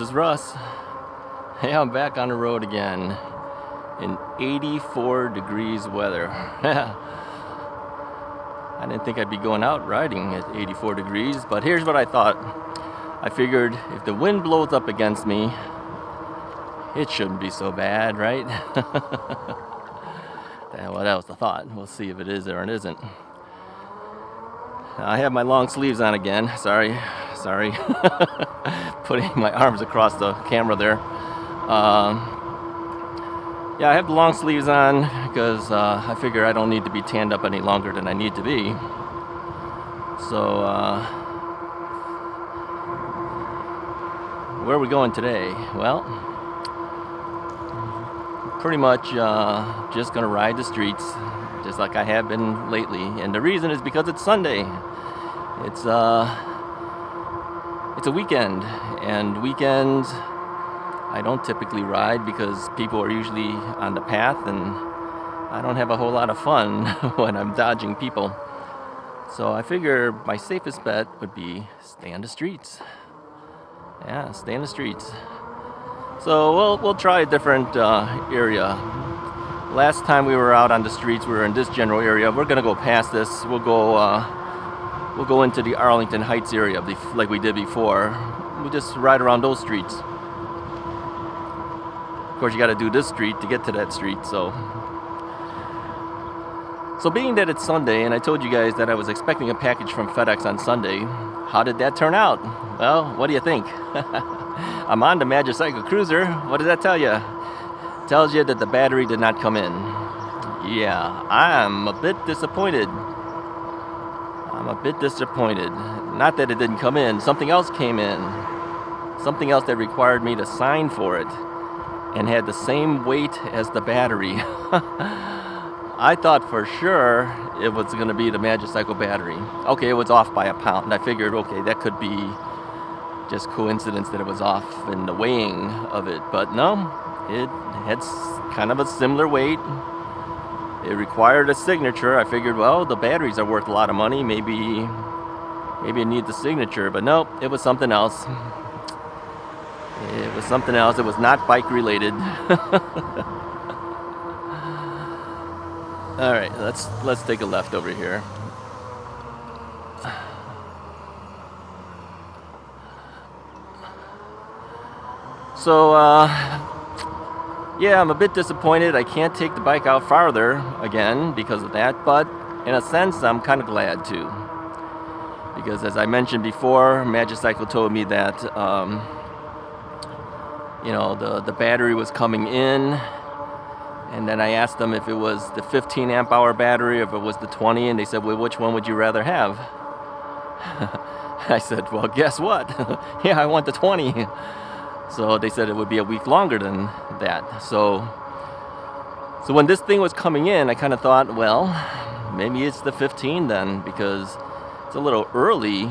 this is Russ. Hey, I'm back on the road again in 84 degrees weather. I didn't think I'd be going out riding at 84 degrees, but here's what I thought. I figured if the wind blows up against me, it shouldn't be so bad, right? Well, that was the thought. We'll see if it is or it isn't. I have my long sleeves on again. Sorry. Putting my arms across the camera there. Yeah, I have the long sleeves on because I figure I don't need to be tanned up any longer than I need to be. So, where are we going today? Well, pretty much just going to ride the streets, just like I have been lately. And the reason is because it's Sunday. It's a weekend, and weekends I don't typically ride because people are usually on the path, and I don't have a whole lot of fun when I'm dodging people. So I figure my safest bet would be stay on the streets. Yeah, stay on the streets. So we'll try a different area. Last time we were out on the streets, we were in this general area. We're gonna go past this. We'll go into the Arlington Heights area like we did before. We just ride around those streets. Of course, you got to do this street to get to that street. So being that it's Sunday, and I told you guys that I was expecting a package from FedEx on Sunday, how did that turn out? Well, what do you think? I'm on the Magicycle Cruiser. What does that tell you? Tells you that the battery did not come in. Yeah, I'm a bit disappointed. Not that it didn't come in. Something else came in. Something else that required me to sign for it and had the same weight as the battery. I thought for sure it was going to be the Magicycle battery. Okay, it was off by a pound. I figured, okay, that could be just coincidence that it was off in the weighing of it. But no, it had kind of a similar weight. It required a signature. I figured, well, the batteries are worth a lot of money. Maybe it needs the signature. But no, it was something else. It was not bike related. All right, let's take a left over here. So, yeah, I'm a bit disappointed. I can't take the bike out farther again because of that, but in a sense, I'm kind of glad too. Because as I mentioned before, Magicycle told me that, the battery was coming in, and then I asked them if it was the 15 amp hour battery or if it was the 20, and they said, well, which one would you rather have? I said, well, guess what? Yeah, I want the 20. So they said it would be a week longer than that. So when this thing was coming in, I kind of thought, well, maybe it's the 15 then, because it's a little early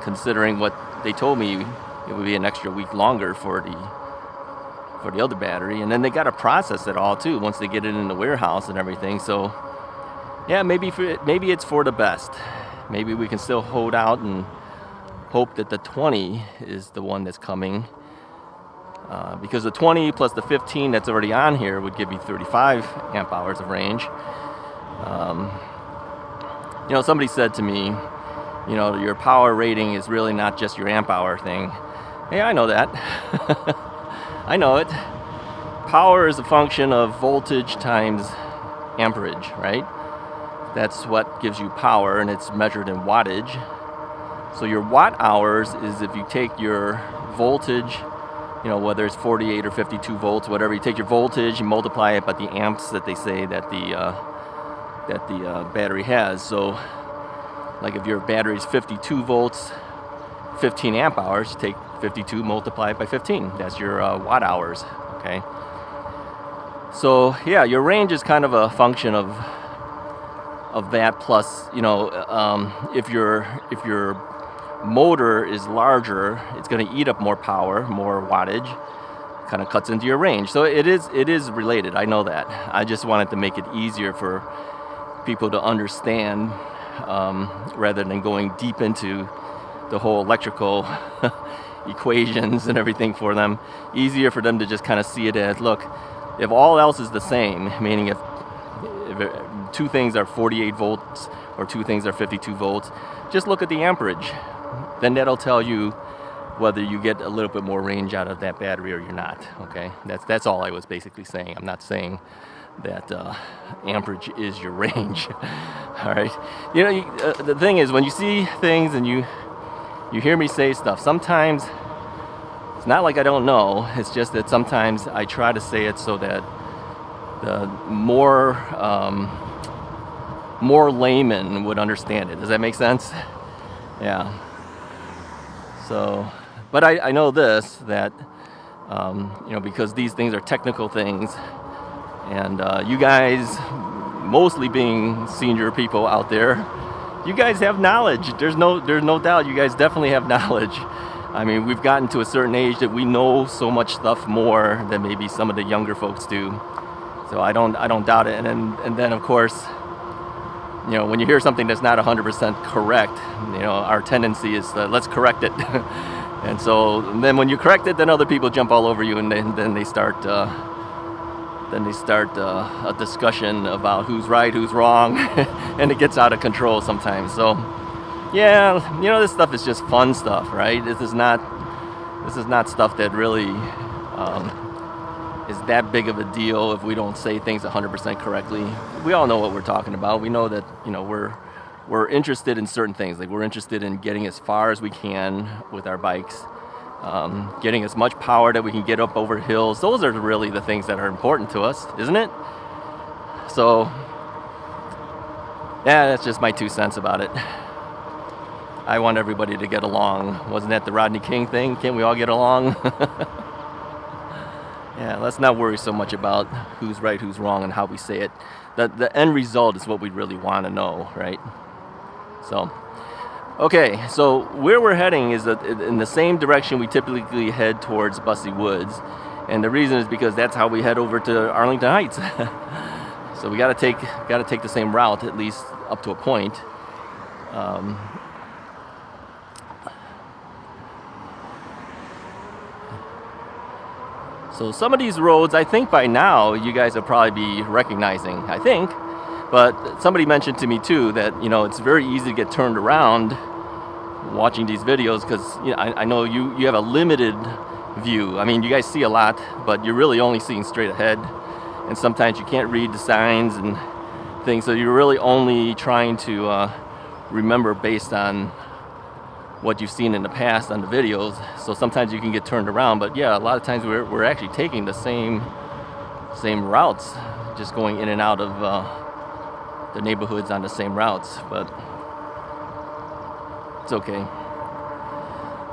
considering what they told me. It would be an extra week longer for the other battery, and then they got to process it all too once they get it in the warehouse and everything. So yeah, maybe it's for the best. Maybe we can still hold out and hope that the 20 is the one that's coming. Because the 20 plus the 15 that's already on here would give you 35 amp hours of range. Somebody said to me, your power rating is really not just your amp hour thing. Hey, I know that. I know it. Power is a function of voltage times amperage, right? That's what gives you power, and it's measured in wattage. So your watt hours is if you take your voltage, whether it's 48 or 52 volts, whatever, you take your voltage, you multiply it by the amps that they say that the battery has. So, like if your battery is 52 volts, 15 amp hours, you take 52, multiply it by 15. That's your watt hours, okay? So, yeah, your range is kind of a function of that, plus, if your motor is larger, it's going to eat up more power, more wattage, kind of cuts into your range. So it is related. I know that. I just wanted to make it easier for people to understand, rather than going deep into the whole electrical equations and everything for them. Easier for them to just kind of see it as, look, if all else is the same, meaning if two things are 48 volts or two things are 52 volts, just look at the amperage. Then that'll tell you whether you get a little bit more range out of that battery or you're not. Okay, that's all I was basically saying. I'm not saying that amperage is your range. All right, you know, the thing is, when you see things and you hear me say stuff, sometimes it's not like I don't know. It's just that sometimes I try to say it so that the more layman would understand it. Does that make sense? Yeah. So, but I know this, that you know, because these things are technical things, and you guys, mostly being senior people out there, you guys have knowledge. There's no doubt. You guys definitely have knowledge. I mean, we've gotten to a certain age that we know so much stuff more than maybe some of the younger folks do. So I don't doubt it. And then of course, you know, when you hear something that's not 100% correct, you know, our tendency is let's correct it. And so then when you correct it, then other people jump all over you, and then they start a discussion about who's right, who's wrong, and it gets out of control sometimes. So yeah, you know, this stuff is just fun stuff, right? This is not stuff that really is that big of a deal if we don't say things 100% correctly. We all know what we're talking about. We know that, you know, we're interested in certain things. Like, we're interested in getting as far as we can with our bikes, getting as much power that we can get up over hills. Those are really the things that are important to us, isn't it? So yeah, that's just my 2 cents about it. I want everybody to get along. Wasn't that the Rodney King thing? Can't we all get along? Yeah, let's not worry so much about who's right, who's wrong, and how we say it. The end result is what we really want to know, right? So, okay, so where we're heading is in the same direction we typically head towards Bussey Woods. And the reason is because that's how we head over to Arlington Heights. So we gotta take the same route, at least up to a point. So some of these roads, I think by now you guys will probably be recognizing, I think. But somebody mentioned to me too that, you know, it's very easy to get turned around watching these videos, because, you know, I know you have a limited view. I mean, you guys see a lot, but you're really only seeing straight ahead. And sometimes you can't read the signs and things, so you're really only trying to remember based on what you've seen in the past on the videos. So sometimes you can get turned around, but yeah, a lot of times we're actually taking the same routes, just going in and out of the neighborhoods on the same routes, but it's okay.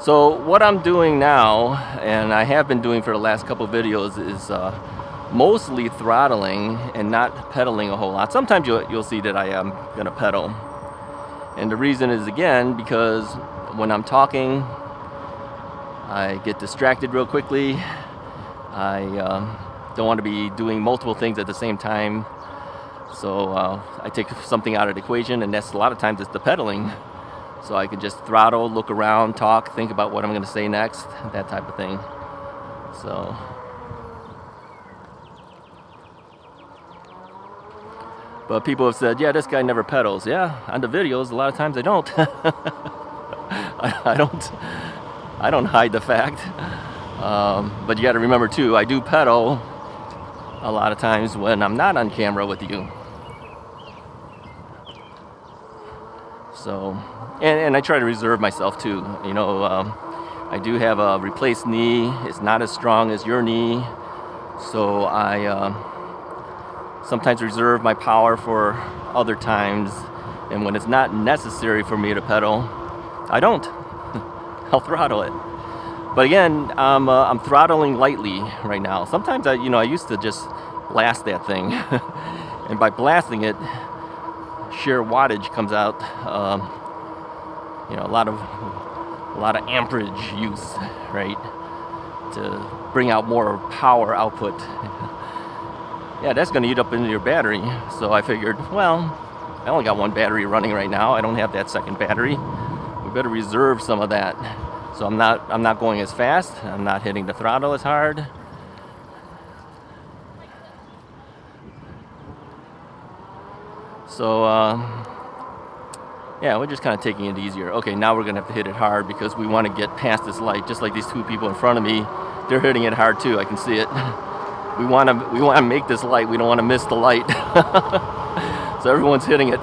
So what I'm doing now, and I have been doing for the last couple of videos, is mostly throttling and not pedaling a whole lot. Sometimes you'll see that I am gonna pedal, and the reason is, again, because when I'm talking, I get distracted real quickly. I don't want to be doing multiple things at the same time. So I take something out of the equation, and that's a lot of times it's the pedaling. So I can just throttle, look around, talk, think about what I'm going to say next, that type of thing. So but people have said, yeah, this guy never pedals. Yeah, on the videos, a lot of times I don't. I don't hide the fact. But you got to remember too, I do pedal a lot of times when I'm not on camera with you. So, and I try to reserve myself too. You know, I do have a replaced knee. It's not as strong as your knee. So I sometimes reserve my power for other times. And when it's not necessary for me to pedal, I don't. I'll throttle it. But again, I'm throttling lightly right now. Sometimes I used to just blast that thing, and by blasting it, sheer wattage comes out. You know, a lot of amperage use, right, to bring out more power output. Yeah, that's going to eat up into your battery. So I figured, well, I only got one battery running right now. I don't have that second battery. We better reserve some of that So I'm not going as fast. I'm not hitting the throttle as hard. So yeah, we're just kind of taking it easier. Okay, now we're gonna have to hit it hard because we want to get past this light. Just like these two people in front of me, they're hitting it hard too. I can see it. We want to make this light. We don't want to miss the light. So everyone's hitting it.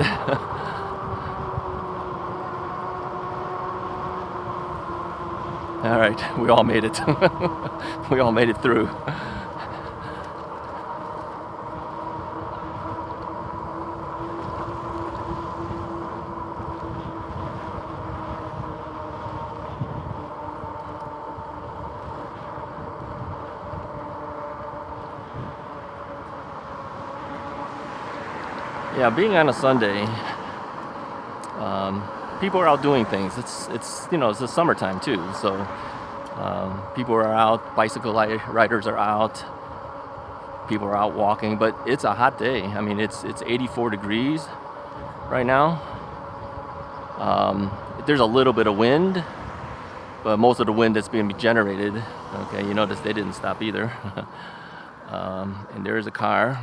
All right, we all made it. We all made it through. Yeah, being on a Sunday, people are out doing things. It's the summertime too, so people are out. Bicycle riders are out. People are out walking, but it's a hot day. I mean, it's 84 degrees right now. There's a little bit of wind, but most of the wind that's being generated. Okay, you notice they didn't stop either. And there is a car.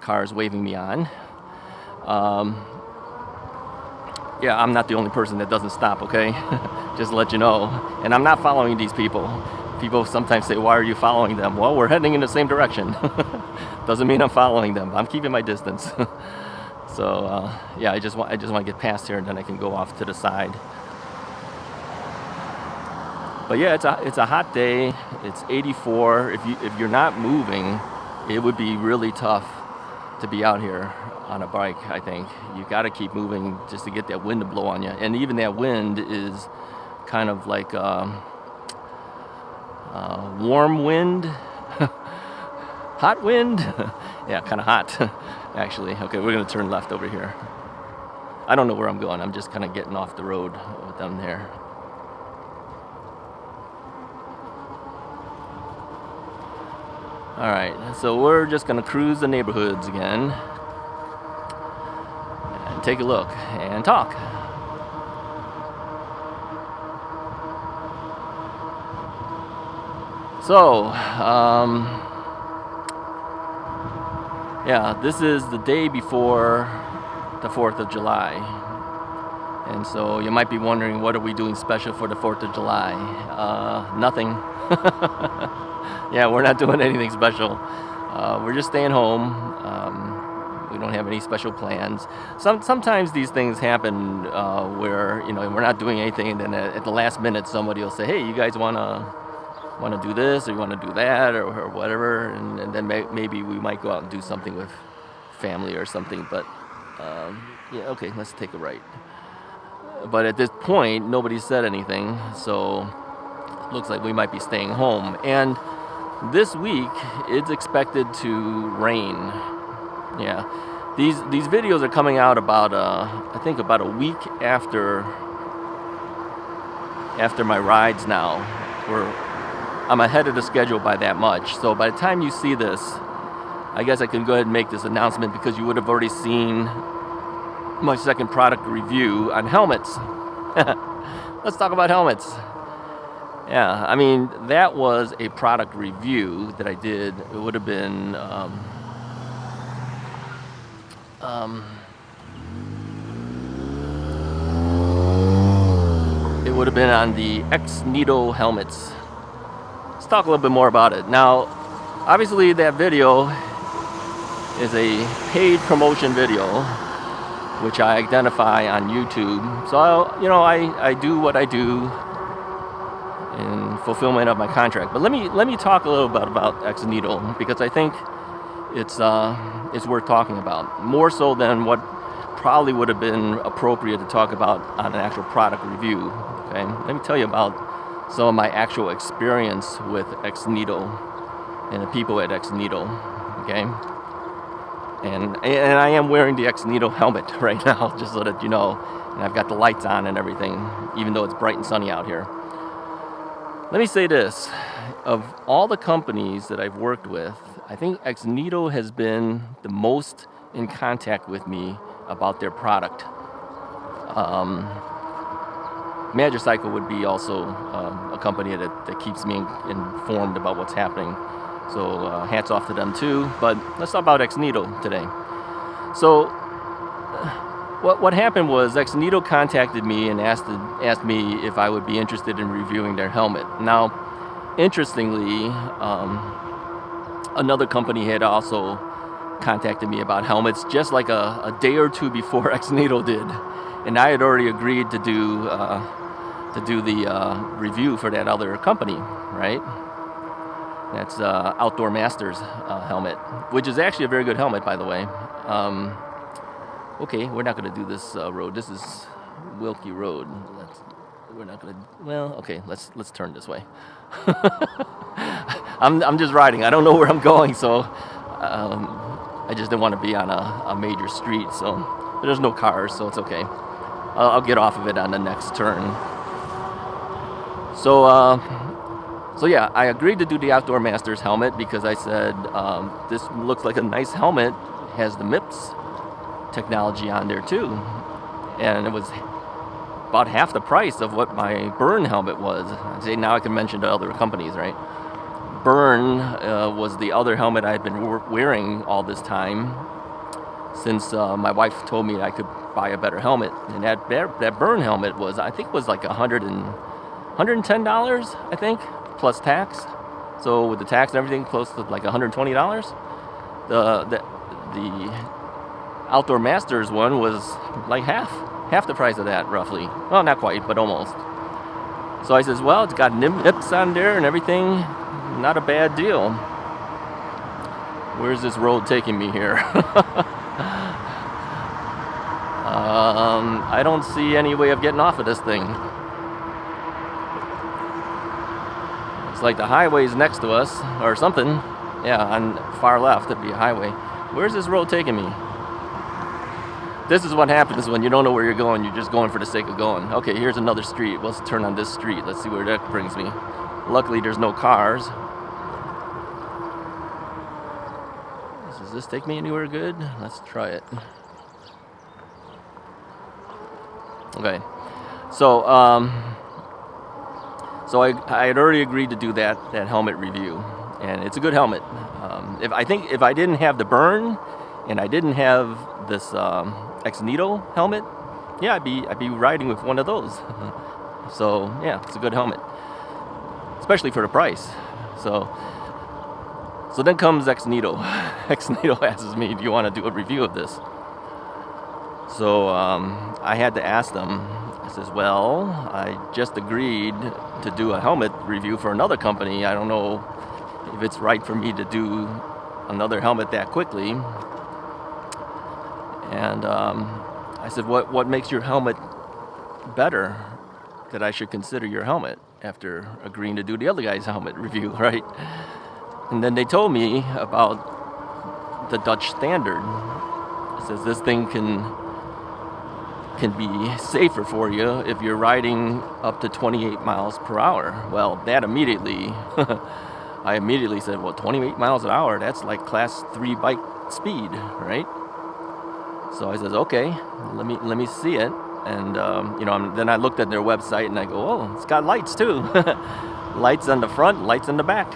Car is waving me on. Yeah, I'm not the only person that doesn't stop, okay? Just to let you know. And I'm not following these people. People sometimes say, why are you following them? Well, we're heading in the same direction. Doesn't mean I'm following them. I'm keeping my distance. So, yeah, I just want to get past here and then I can go off to the side. But yeah, it's a hot day. It's 84. If you're not moving, it would be really tough to be out here on a bike. I think you got to keep moving just to get that wind to blow on you, and even that wind is kind of like warm wind, hot wind. Yeah, kind of hot actually. Okay, we're gonna turn left over here. I don't know where I'm going. I'm just kind of getting off the road with them there. All right, so we're just gonna cruise the neighborhoods again and take a look and talk. So, yeah, this is the day before the 4th of July. And so you might be wondering, what are we doing special for the 4th of July? Nothing. Yeah, we're not doing anything special. We're just staying home. We don't have any special plans. Sometimes these things happen where we're not doing anything, and then at the last minute somebody will say, "Hey, you guys want to do this, or you want to do that, or whatever," and then maybe we might go out and do something with family or something. But yeah, okay, let's take a right. But at this point, nobody said anything, so it looks like we might be staying home. And this week, it's expected to rain. Yeah, these videos are coming out about I think about a week after my rides now. I'm ahead of the schedule by that much. So by the time you see this, I guess I can go ahead and make this announcement, because you would have already seen my second product review on helmets. Let's talk about helmets. Yeah, I mean, that was a product review that I did. It would have been on the X-Needle helmets. Let's talk a little bit more about it. Now, obviously that video is a paid promotion video, which I identify on YouTube. So I do what I do in fulfillment of my contract. But let me talk a little bit about X-Needle, because I think it's worth talking about, more so than what probably would have been appropriate to talk about on an actual product review. Okay, let me tell you about some of my actual experience with X-Needle and the people at X-Needle. Okay. And I am wearing the X-Needle helmet right now, just so that you know. And I've got the lights on and everything, even though it's bright and sunny out here. Let me say this. Of all the companies that I've worked with, I think X-Needle has been the most in contact with me about their product. Magicycle would be also a company that keeps me informed about what's happening. So hats off to them too. But let's talk about Exnito today. So what happened was Exnito contacted me and asked me if I would be interested in reviewing their helmet. Now, interestingly, another company had also contacted me about helmets just like a day or two before Exnito did, and I had already agreed to do the review for that other company, right? That's Outdoor Masters helmet, which is actually a very good helmet, by the way. Okay, we're not going to do this road. This is Wilkie Road. We're not going to. Well, okay. Let's turn this way. I'm just riding. I don't know where I'm going, so I just didn't want to be on a major street. So there's no cars, so it's okay. I'll get off of it on the next turn. So yeah, I agreed to do the Outdoor Masters helmet because I said this looks like a nice helmet. Has the Mips technology on there too, and it was about half the price of what my Burn helmet was. I say now I can mention the other companies, right? Burn was the other helmet I had been wearing all this time since my wife told me I could buy a better helmet, and that Burn helmet was, I think, was like $110, I think, plus tax. So with the tax and everything, close to like $120. The Outdoor Masters one was like half the price of that, roughly. Well, not quite, but almost. So I says, well, it's got Mips on there and everything. Not a bad deal. Where's this road taking me here? I don't see any way of getting off of this thing. It's like the highway's next to us, or something. Yeah, on far left, it'd be a highway. Where's this road taking me? This is what happens when you don't know where you're going. You're just going for the sake of going. Okay, here's another street. Let's turn on this street. Let's see where that brings me. Luckily, there's no cars. Does this take me anywhere good? Let's try it. Okay. So I had already agreed to do that helmet review, and it's a good helmet. If I didn't have the Burn, and I didn't have this Exnito helmet, yeah, I'd be riding with one of those. So yeah, it's a good helmet, especially for the price. So then comes Exnito. Exnito asks me, "Do you want to do a review of this?" So I had to ask them. I says, "Well, I just agreed to do a helmet review for another company. I don't know if it's right for me to do another helmet that quickly." And I said, what makes your helmet better that I should consider your helmet after agreeing to do the other guy's helmet review, right? And then they told me about the Dutch standard. It says this thing can be safer for you if you're riding up to 28 miles per hour. Well, that immediately, I immediately said, well, 28 miles an hour, that's like class 3 bike speed, right? So I says, okay, let me see it, and then I looked at their website and I go, oh, it's got lights too, lights on the front, lights on the back.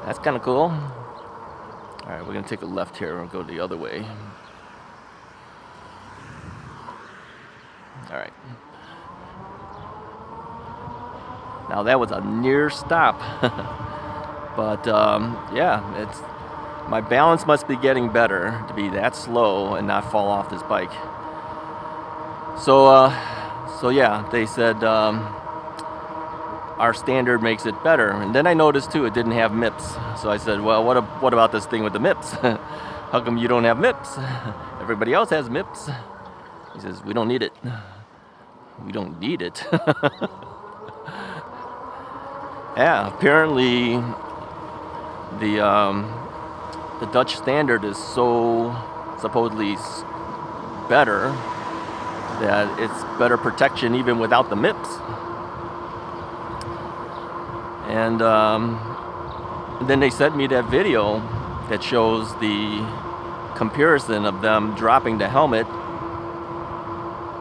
That's kind of cool. All right, we're gonna take a left here and go the other way. All right. Now that was a near stop, but yeah, my balance must be getting better to be that slow and not fall off this bike. So yeah, they said our standard makes it better. And then I noticed too, it didn't have Mips. So I said, well, what about this thing with the Mips? How come you don't have Mips? Everybody else has Mips. He says, we don't need it. We don't need it. Yeah, apparently the Dutch standard is so supposedly better that it's better protection even without the Mips. And then they sent me that video that shows the comparison of them dropping the helmet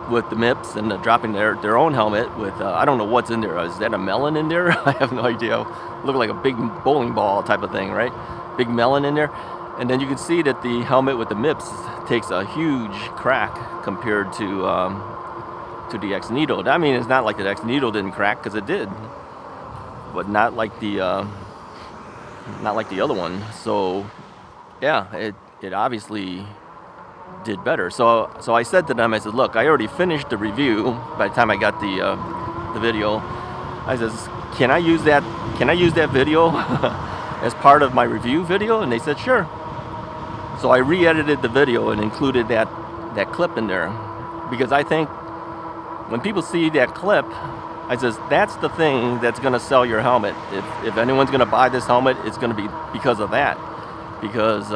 with the Mips and dropping their own helmet with, I don't know what's in there. Is that a melon in there? I have no idea. Looked like a big bowling ball type of thing, right? Big melon in there. And then you can see that the helmet with the Mips takes a huge crack compared to the X Needle. I mean, it's not like the X Needle didn't crack, because it did, but not like the other one. So yeah, it obviously did better. So I said to them, I said, look, I already finished the review by the time I got the video. I says, can I use that video as part of my review video? And they said, sure. So I re-edited the video and included that clip in there, because I think when people see that clip, I says, that's the thing that's going to sell your helmet. If anyone's going to buy this helmet, it's going to be because of that. Because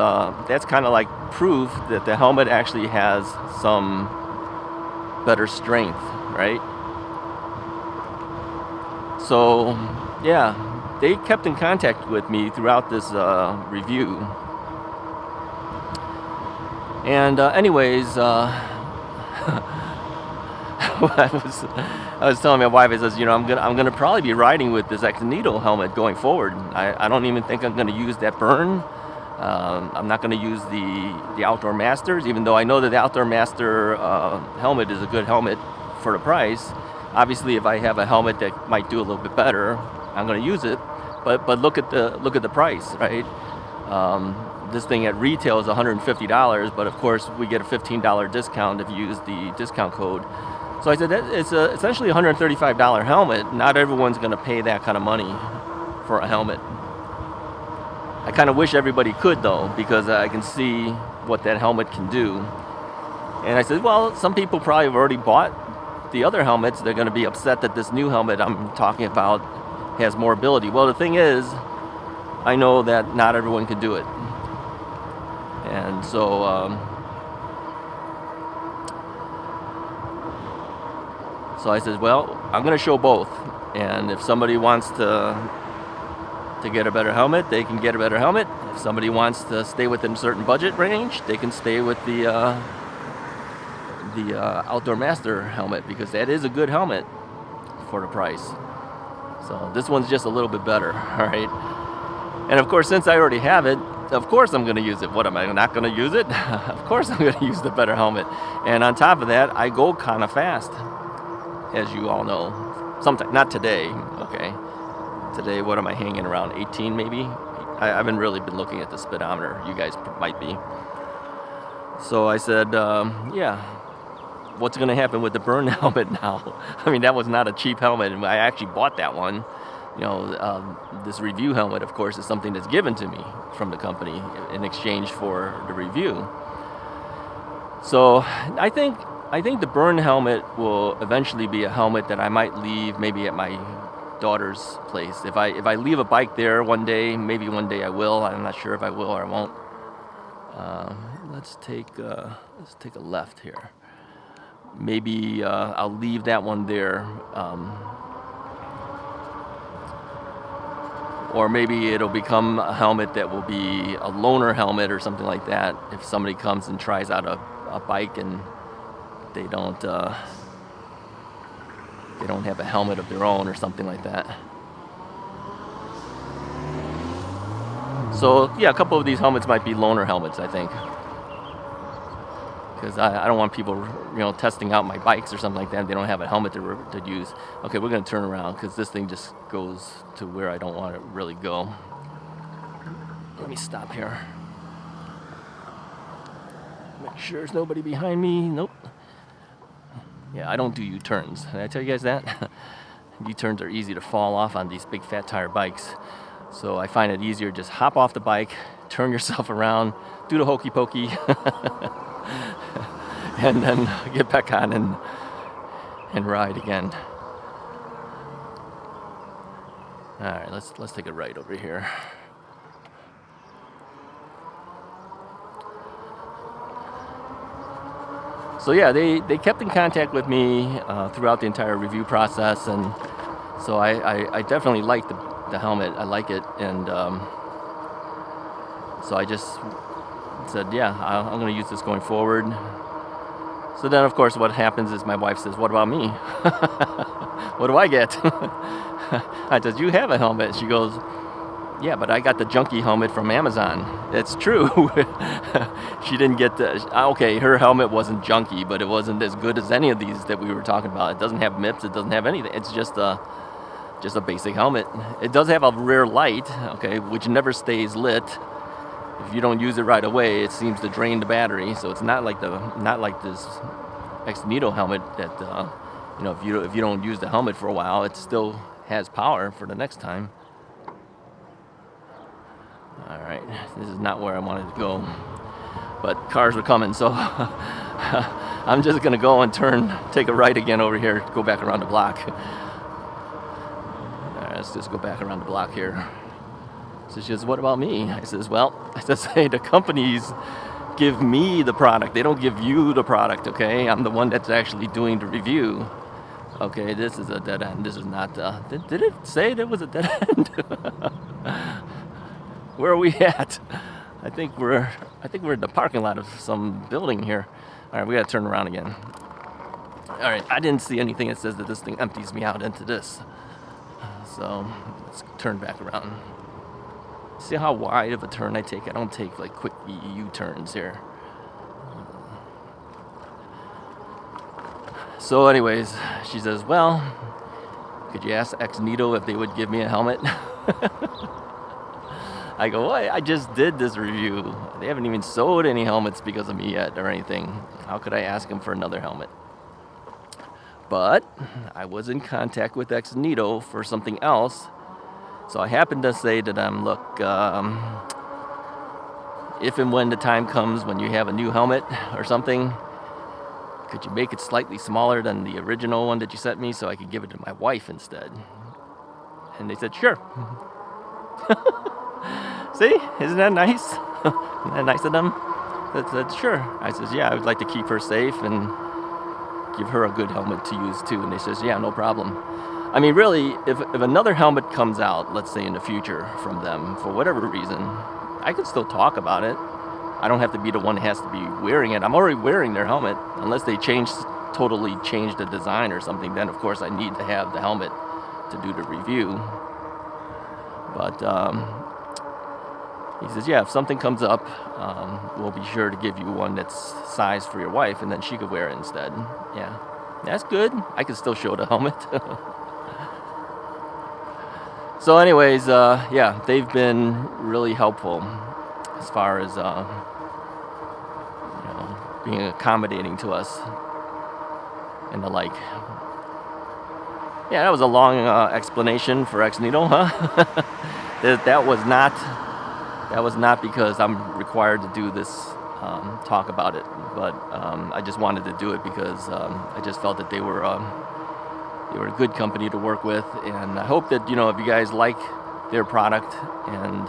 that's kind of like proof that the helmet actually has some better strength, right? So yeah, they kept in contact with me throughout this review. And anyways, I was telling my wife, I says, I'm gonna probably be riding with this X Needle helmet going forward. I don't even think I'm gonna use that burn. I'm not gonna use the Outdoor Masters, even though I know that the Outdoor Master helmet is a good helmet for the price. Obviously, if I have a helmet that might do a little bit better, I'm gonna use it. But look at the price, right? This thing at retail is $150, but of course we get a $15 discount if you use the discount code. So I said that it's essentially a $135 helmet. Not everyone's going to pay that kind of money for a helmet. I kind of wish everybody could, though, because I can see what that helmet can do. And I said, well, some people probably have already bought the other helmets. They're going to be upset that this new helmet I'm talking about has more ability. Well, the thing is, I know that not everyone can do it. And so I said, well, I'm going to show both. And if somebody wants to get a better helmet, they can get a better helmet. If somebody wants to stay within a certain budget range, they can stay with the Outdoor Master helmet, because that is a good helmet for the price. So this one's just a little bit better, all right? And of course, since I already have it, of course I'm going to use it. What, am I not going to use it? Of course I'm going to use the better helmet. And on top of that, I go kind of fast, as you all know. Sometimes, not today, okay? Today, what am I hanging around, 18 maybe? I haven't really been looking at the speedometer. You guys might be. So I said, yeah, what's going to happen with the burn helmet now? I mean, that was not a cheap helmet, and I actually bought that one. This review helmet, of course, is something that's given to me from the company in exchange for the review. So I think the burn helmet will eventually be a helmet that I might leave maybe at my daughter's place. If I leave a bike there one day, maybe one day I will. I'm not sure if I will or I won't. Let's take a left here. Maybe I'll leave that one there. Or maybe it'll become a helmet that will be a loaner helmet or something like that. If somebody comes and tries out a bike and they don't have a helmet of their own or something like that. So yeah, a couple of these helmets might be loaner helmets, I think. Because I don't want people, testing out my bikes or something like that. They don't have a helmet to use. Okay, we're going to turn around because this thing just goes to where I don't want it to really go. Let me stop here. Make sure there's nobody behind me. Nope. Yeah, I don't do U-turns. Did I tell you guys that? U-turns are easy to fall off on these big fat tire bikes. So I find it easier just hop off the bike, turn yourself around, do the hokey pokey. And then get back on and ride again. All right, let's take a right over here. So yeah, they kept in contact with me throughout the entire review process, and so I definitely like the helmet. I like it, and so I just said, yeah, I'm going to use this going forward. So then, of course, what happens is my wife says, what about me? What do I get? I said, you have a helmet. She goes, yeah, but I got the junky helmet from Amazon. It's true. She didn't get okay, her helmet wasn't junky, but it wasn't as good as any of these that we were talking about. It doesn't have Mips. It doesn't have anything. It's just a basic helmet. It does have a rear light, okay, which never stays lit. If you don't use it right away, it seems to drain the battery. So it's not like this Exnito helmet that if you don't use the helmet for a while, it still has power for the next time. All right, this is not where I wanted to go, but cars were coming, so I'm just gonna go and take a right again over here, go back around the block. All right, let's just go back around the block here. So she says, what about me? I says, hey, the companies give me the product. They don't give you the product, okay? I'm the one that's actually doing the review. Okay, this is a dead end. This is not, did it say there was a dead end? Where are we at? I think we're in the parking lot of some building here. All right, we gotta turn around again. All right, I didn't see anything that says that this thing empties me out into this. So let's turn back around. See how wide of a turn I take? I don't take like quick U-turns here. So anyways, she says, well, could you ask Exnito if they would give me a helmet? I go, what? I just did this review. They haven't even sold any helmets because of me yet or anything. How could I ask them for another helmet? But I was in contact with Exnito for something else. So I happened to say to them, look, if and when the time comes when you have a new helmet or something, could you make it slightly smaller than the original one that you sent me so I could give it to my wife instead? And they said, sure. See, isn't that nice? Isn't that nice of them? They said, sure. I says, yeah, I would like to keep her safe and give her a good helmet to use too. And they says, yeah, no problem. I mean, really, if another helmet comes out, let's say in the future from them, for whatever reason, I could still talk about it. I don't have to be the one that has to be wearing it. I'm already wearing their helmet. Unless they totally change the design or something, then of course I need to have the helmet to do the review. But he says, yeah, if something comes up, we'll be sure to give you one that's sized for your wife, and then she could wear it instead. Yeah, that's good. I can still show the helmet. So anyways, yeah, they've been really helpful as far as being accommodating to us and the like. Yeah, that was a long explanation for Exnito, huh? That was not because I'm required to do this talk about it, but I just wanted to do it because I just felt that they were a good company to work with, and I hope that if you guys like their product and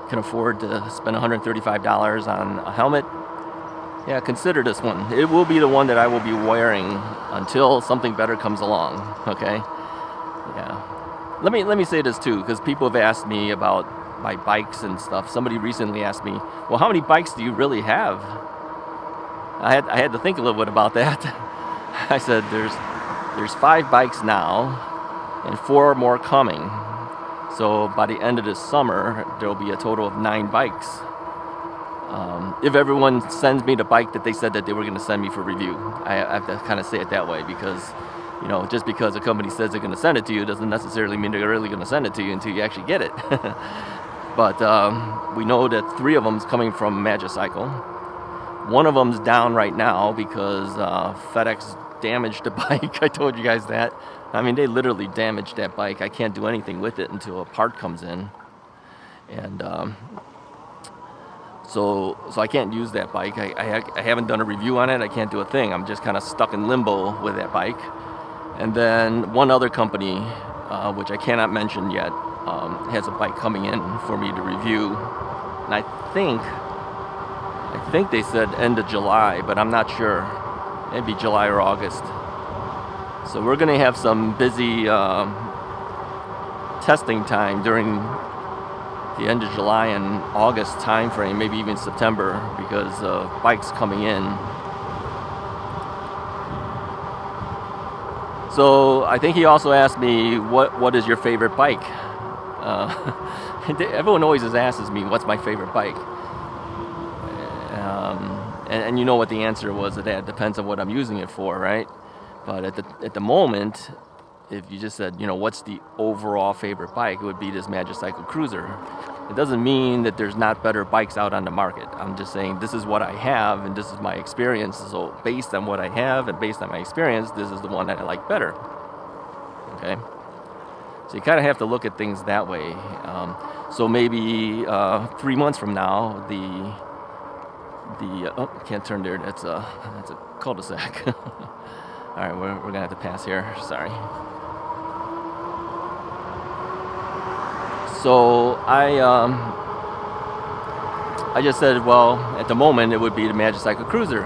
can afford to spend $135 on a helmet, yeah, consider this one. It will be the one that I will be wearing until something better comes along. Okay, yeah. Let me say this too, because people have asked me about my bikes and stuff. Somebody recently asked me, well, how many bikes do you really have? I had to think a little bit about that. I said there's 5 bikes now and 4 more coming. So by the end of this summer, there'll be a total of 9 bikes. If everyone sends me the bike that they said that they were going to send me for review, I have to kind of say it that way, because just because a company says they're going to send it to you doesn't necessarily mean they're really going to send it to you until you actually get it. But we know that 3 of them's coming from Magicycle. One of them's down right now because FedEx damaged the bike. I told you guys that. I mean, they literally damaged that bike. I can't do anything with it until a part comes in. And so I can't use that bike. I haven't done a review on it. I can't do a thing. I'm just kind of stuck in limbo with that bike. And then one other company, which I cannot mention yet, has a bike coming in for me to review. And I think they said end of July, but I'm not sure. Maybe July or August. So we're going to have some busy testing time during the end of July and August time frame, maybe even September, because bikes coming in So I think he also asked me, what is your favorite bike? Everyone always asks me, what's my favorite bike? And you know what the answer was, that it depends on what I'm using it for, right? But at the moment, if you just said, what's the overall favorite bike, it would be this Magicycle Cruiser. It doesn't mean that there's not better bikes out on the market. I'm just saying this is what I have and this is my experience. So based on what I have and based on my experience, this is the one that I like better. Okay? So you kind of have to look at things that way. So maybe 3 months from now, can't turn there. That's a cul-de-sac. All right, we're gonna have to pass here. Sorry. So I just said, well, at the moment it would be the Magicycle Cruiser.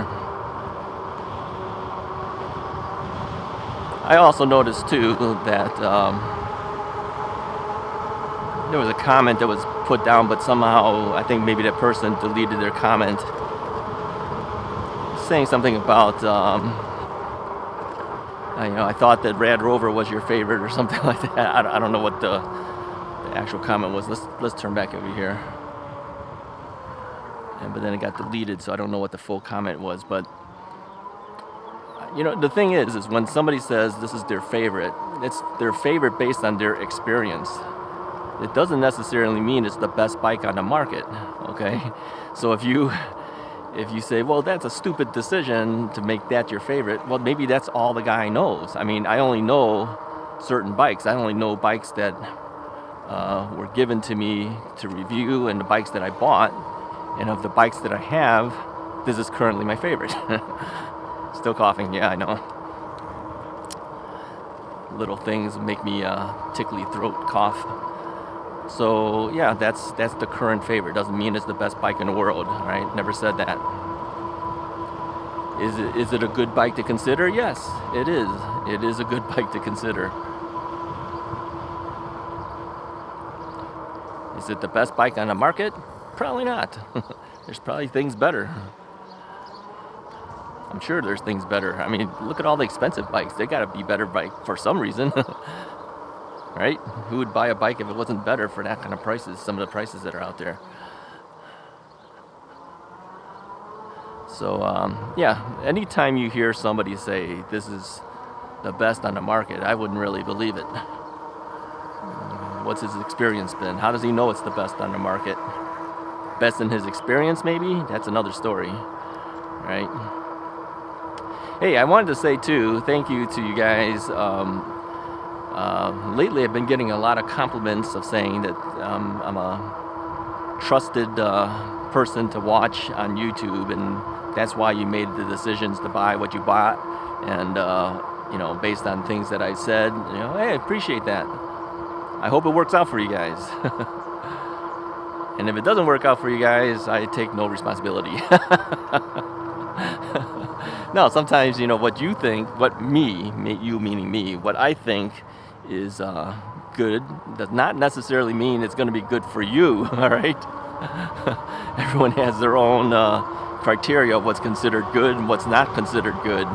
I also noticed too that there was a comment that was put down, but somehow I think maybe that person deleted their comment, saying something about I thought that Rad Rover was your favorite or something like that. I don't know what the actual comment was. Let's turn back over here. But then it got deleted, so I don't know what the full comment was. But the thing is when somebody says this is their favorite, it's their favorite based on their experience. It doesn't necessarily mean it's the best bike on the market. Okay, so if you say, well, that's a stupid decision to make that your favorite, well, maybe that's all the guy knows. I mean, I only know certain bikes. I only know bikes that were given to me to review and the bikes that I bought. And of the bikes that I have, this is currently my favorite. Still coughing, yeah, I know. Little things make me tickly throat cough. So yeah, that's the current favorite. Doesn't mean it's the best bike in the world, right? Never said that. Is it a good bike to consider? Yes, it is. It is a good bike to consider. Is it the best bike on the market? Probably not. There's probably things better. I'm sure there's things better. I mean, look at all the expensive bikes. They gotta be better bike for some reason. Right? Who would buy a bike if it wasn't better for that kind of prices, some of the prices that are out there? So, anytime you hear somebody say this is the best on the market, I wouldn't really believe it. What's his experience been? How does he know it's the best on the market? Best in his experience, maybe? That's another story, right? Hey, I wanted to say, too, thank you to you guys. Lately, I've been getting a lot of compliments of saying that I'm a trusted person to watch on YouTube, and that's why you made the decisions to buy what you bought, and based on things that I said. Hey, I appreciate that. I hope it works out for you guys. And if it doesn't work out for you guys, I take no responsibility. No, sometimes what you think, you meaning me, what I think is good does not necessarily mean it's going to be good for you. All right. Everyone has their own criteria of what's considered good and what's not considered good.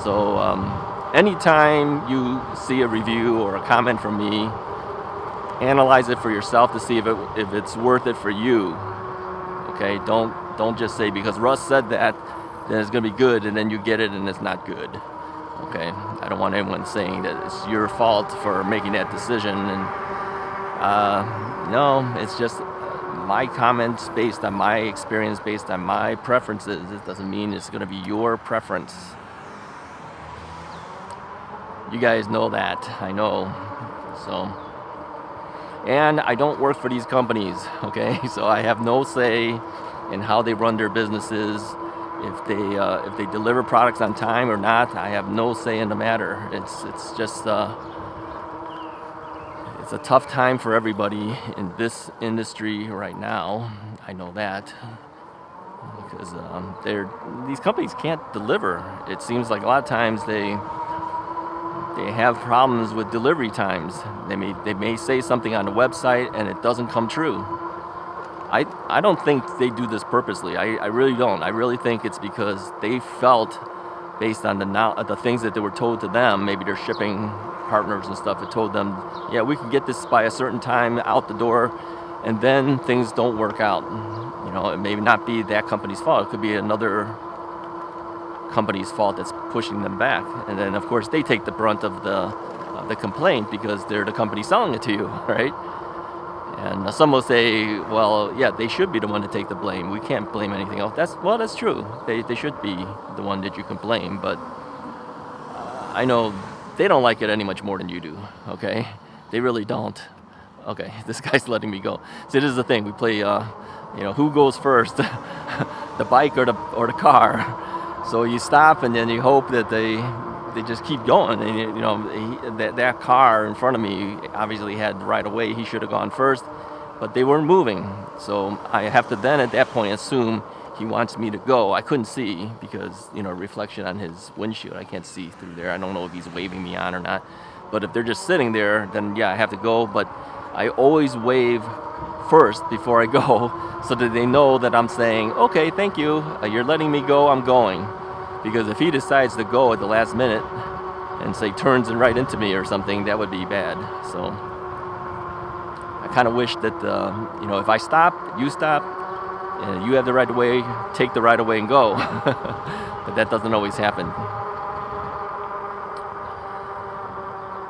So anytime you see a review or a comment from me, analyze it for yourself to see if it's worth it for you. Okay, don't just say because Russ said that, then it's going to be good, and then you get it and it's not good. Okay, I don't want anyone saying that it's your fault for making that decision. And no, it's just my comments based on my experience, based on my preferences. It doesn't mean it's going to be your preference. You guys know that, I know. So, and I don't work for these companies, okay? So I have no say in how they run their businesses. If they deliver products on time or not, I have no say in the matter. It's just it's a tough time for everybody in this industry right now. I know that because these companies can't deliver. It seems like a lot of times they have problems with delivery times. They may say something on the website and it doesn't come true. I don't think they do this purposely. I really don't. I really think it's because they felt based on the things that they were told to them. Maybe their shipping partners and stuff had told them, yeah, we can get this by a certain time out the door, and then things don't work out. You know, it may not be that company's fault. It could be another company's fault that's pushing them back. And then, of course, they take the brunt of the complaint because they're the company selling it to you, right? And some will say, well, yeah, they should be the one to take the blame. We can't blame anything else. That's true. They should be the one that you can blame. But I know they don't like it any much more than you do, okay? They really don't. Okay, this guy's letting me go. So this is the thing. We play, who goes first, the bike or the car. So you stop and then you hope that they just keep going. And that car in front of me obviously had right away. He should have gone first, but they weren't moving. So I have to then at that point assume he wants me to go. I couldn't see because reflection on his windshield. I can't see through there. I don't know if he's waving me on or not. But if they're just sitting there, then yeah, I have to go. But I always wave first before I go, so that they know that I'm saying, okay, thank you, you're letting me go, I'm going. Because if he decides to go at the last minute and say turns and right into me or something, that would be bad. So I kind of wish that, if I stop, you stop, and you have the right of way, take the right of way and go. But that doesn't always happen.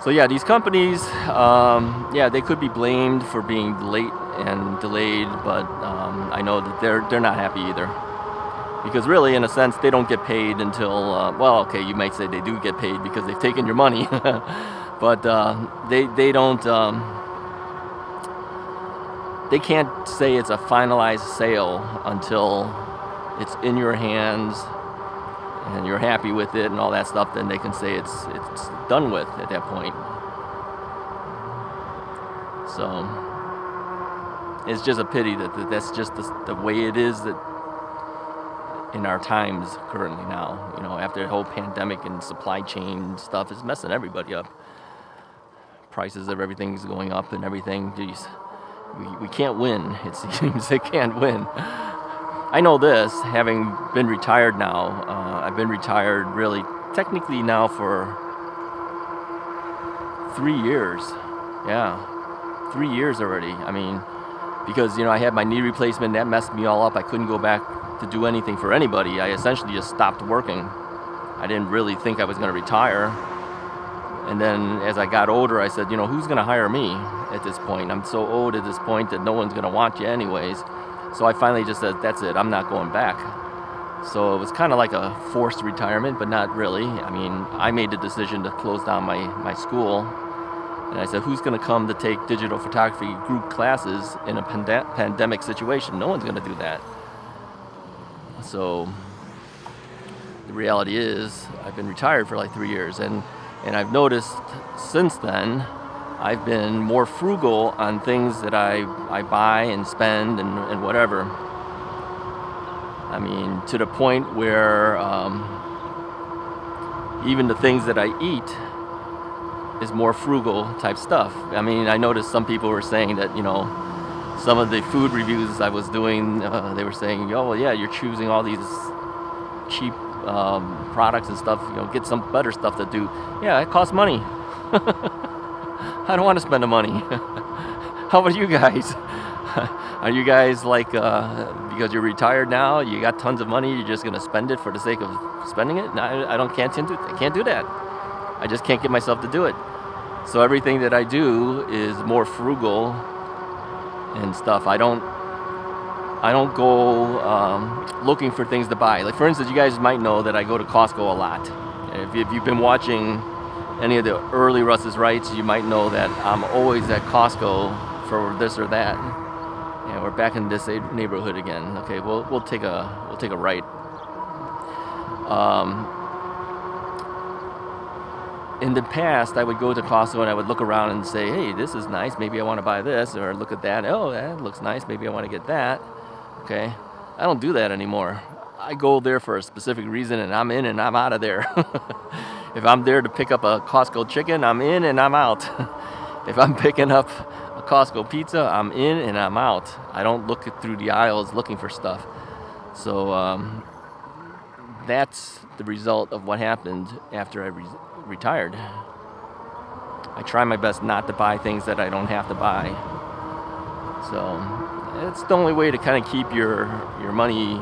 So yeah, these companies, they could be blamed for being late and delayed, but I know that they're not happy either. Because really, in a sense, they don't get paid until, you might say they do get paid because they've taken your money. But they don't, they can't say it's a finalized sale until it's in your hands and you're happy with it and all that stuff. Then they can say it's done with at that point. So it's just a pity that that's just the way it is that in our times currently now. After the whole pandemic and supply chain stuff is messing everybody up. Prices of everything's going up and everything. Geez, we can't win. It seems they can't win. I know this, having been retired now. I've been retired really technically now for 3 years. Yeah, 3 years already. I mean, because I had my knee replacement, that messed me all up. I couldn't go back to do anything for anybody. I essentially just stopped working. I didn't really think I was going to retire. And then as I got older, I said, who's going to hire me at this point? I'm so old at this point that no one's going to want you anyways. So I finally just said, that's it, I'm not going back. So it was kind of like a forced retirement, but not really. I mean, I made the decision to close down my school. And I said, who's going to come to take digital photography group classes in a pandemic situation? No one's going to do that. So the reality is I've been retired for like 3 years. And I've noticed since then, I've been more frugal on things that I buy and spend and whatever. I mean, to the point where even the things that I eat is more frugal type stuff. I mean, I noticed some people were saying that, some of the food reviews I was doing, they were saying, oh, well, yeah, you're choosing all these cheap products and stuff, get some better stuff to do. Yeah, it costs money. I don't want to spend the money. How about you guys? Are you guys like, because you're retired now, you got tons of money, you're just going to spend it for the sake of spending it? No, I can't do that. I just can't get myself to do it. So everything that I do is more frugal and stuff. I don't go looking for things to buy. Like, for instance, you guys might know that I go to Costco a lot. If you've been watching any of the early Russ's Rights, you might know that I'm always at Costco for this or that. Yeah, we're back in this neighborhood again. Okay, we'll take a right. In the past, I would go to Costco and I would look around and say, hey, this is nice, maybe I want to buy this, or look at that, oh, that looks nice, maybe I want to get that. Okay, I don't do that anymore. I go there for a specific reason and I'm in and I'm out of there. If I'm there to pick up a Costco chicken, I'm in and I'm out. If I'm picking up a Costco pizza, I'm in and I'm out. I don't look through the aisles looking for stuff. So that's the result of what happened after I retired. I try my best not to buy things that I don't have to buy. So it's the only way to kind of keep your money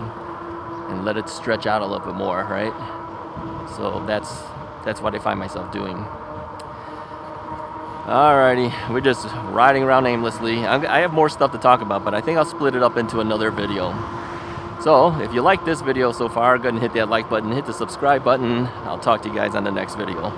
and let it stretch out a little bit more, right? So that's what I find myself doing. Alrighty, we're just riding around aimlessly. I have more stuff to talk about, but I think I'll split it up into another video. So if you like this video so far, go ahead and hit that like button, hit the subscribe button. I'll talk to you guys on the next video.